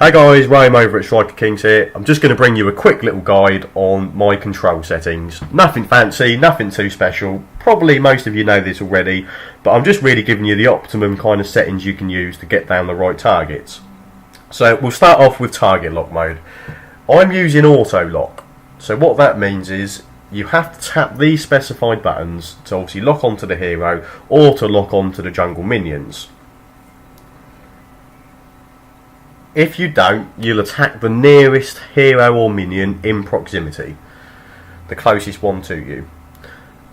Hey guys, Rome over at Striker Kings here. I'm just going to bring you a quick little guide on my control settings. Nothing fancy, nothing too special. Probably most of you know this already, but I'm just really giving you the optimum kind of settings you can use to get down the right targets. So we'll start off with target lock mode. I'm using auto lock. So what that means is you have to tap these specified buttons to obviously lock onto the hero or to lock onto the jungle minions. If you don't, you'll attack the nearest hero or minion in proximity, the closest one to you.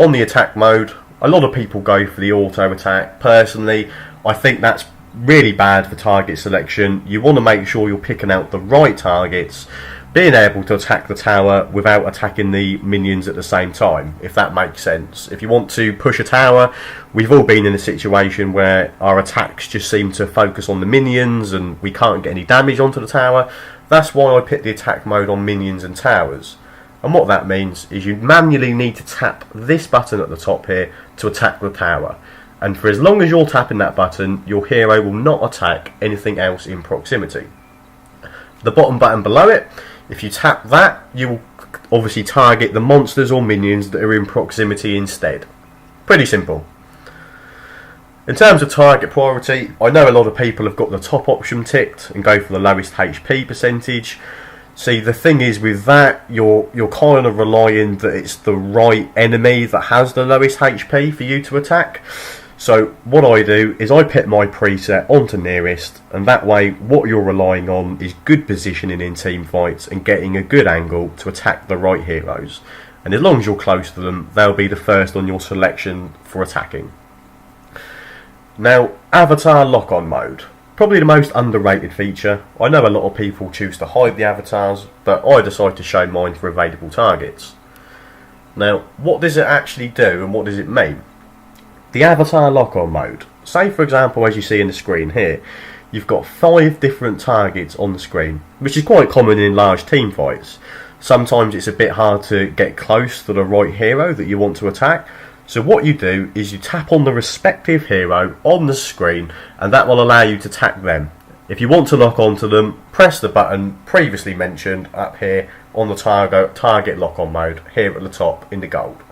On the attack mode, a lot of people go for the auto attack. Personally, I think that's really bad for target selection. You want to make sure you're picking out the right targets, being able to attack the tower without attacking the minions at the same time, if that makes sense. If you want to push a tower, we've all been in a situation where our attacks just seem to focus on the minions and we can't get any damage onto the tower. That's why I put the attack mode on minions and towers. And what that means is you manually need to tap this button at the top here to attack the tower. And for as long as you're tapping that button, your hero will not attack anything else in proximity. The bottom button below it, if you tap that, you will obviously target the monsters or minions that are in proximity instead. Pretty simple. In terms of target priority, I know a lot of people have got the top option ticked and go for the lowest HP percentage. See, the thing is with that, you're kind of relying that it's the right enemy that has the lowest HP for you to attack. So what I do is I put my preset onto nearest, and that way what you're relying on is good positioning in team fights and getting a good angle to attack the right heroes. And as long as you're close to them, they'll be the first on your selection for attacking. Now, avatar lock-on mode. Probably the most underrated feature. I know a lot of people choose to hide the avatars, but I decide to show mine for available targets. Now, what does it actually do and what does it mean? The avatar lock-on mode. Say for example, as you see in the screen here, you've got 5 different targets on the screen, which is quite common in large team fights. Sometimes it's a bit hard to get close to the right hero that you want to attack. So what you do is you tap on the respective hero on the screen, and that will allow you to attack them. If you want to lock onto them, press the button previously mentioned up here on the target lock-on mode here at the top in the gold.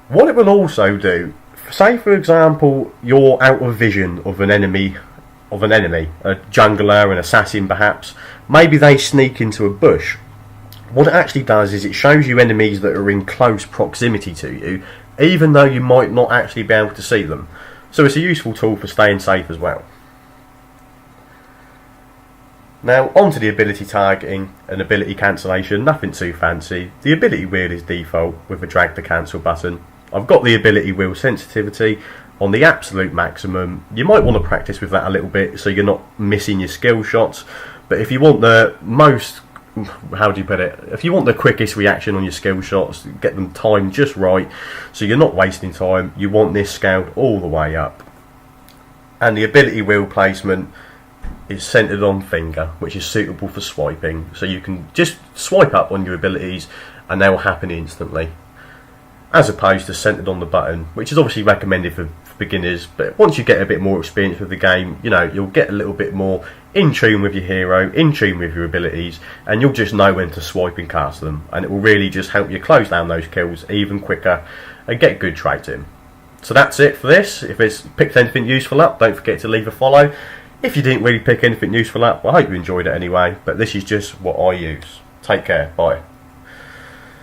What it will also do, say for example you're out of vision of an enemy, a jungler, an assassin perhaps, maybe they sneak into a bush. What it actually does is it shows you enemies that are in close proximity to you, even though you might not actually be able to see them. So it's a useful tool for staying safe as well. Now onto the ability targeting and ability cancellation, nothing too fancy. The ability wheel is default with a drag to cancel button. I've got the ability wheel sensitivity on the absolute maximum. You might want to practice with that a little bit so you're not missing your skill shots, but if you want the most, how do you put it, if you want the quickest reaction on your skill shots, get them timed just right so you're not wasting time, you want this scaled all the way up. And the ability wheel placement is centered on finger, which is suitable for swiping, so you can just swipe up on your abilities and they will happen instantly, as opposed to centered on the button, which is obviously recommended for beginners. But once you get a bit more experience with the game, you know, you'll get a little bit more in tune with your hero, in tune with your abilities, and you'll just know when to swipe and cast them, and it will really just help you close down those kills even quicker and get good trades in. So that's it for this. If it's picked anything useful up, don't forget to leave a follow. If you didn't really pick anything useful up, well, I hope you enjoyed it anyway, but this is just what I use. Take care, bye.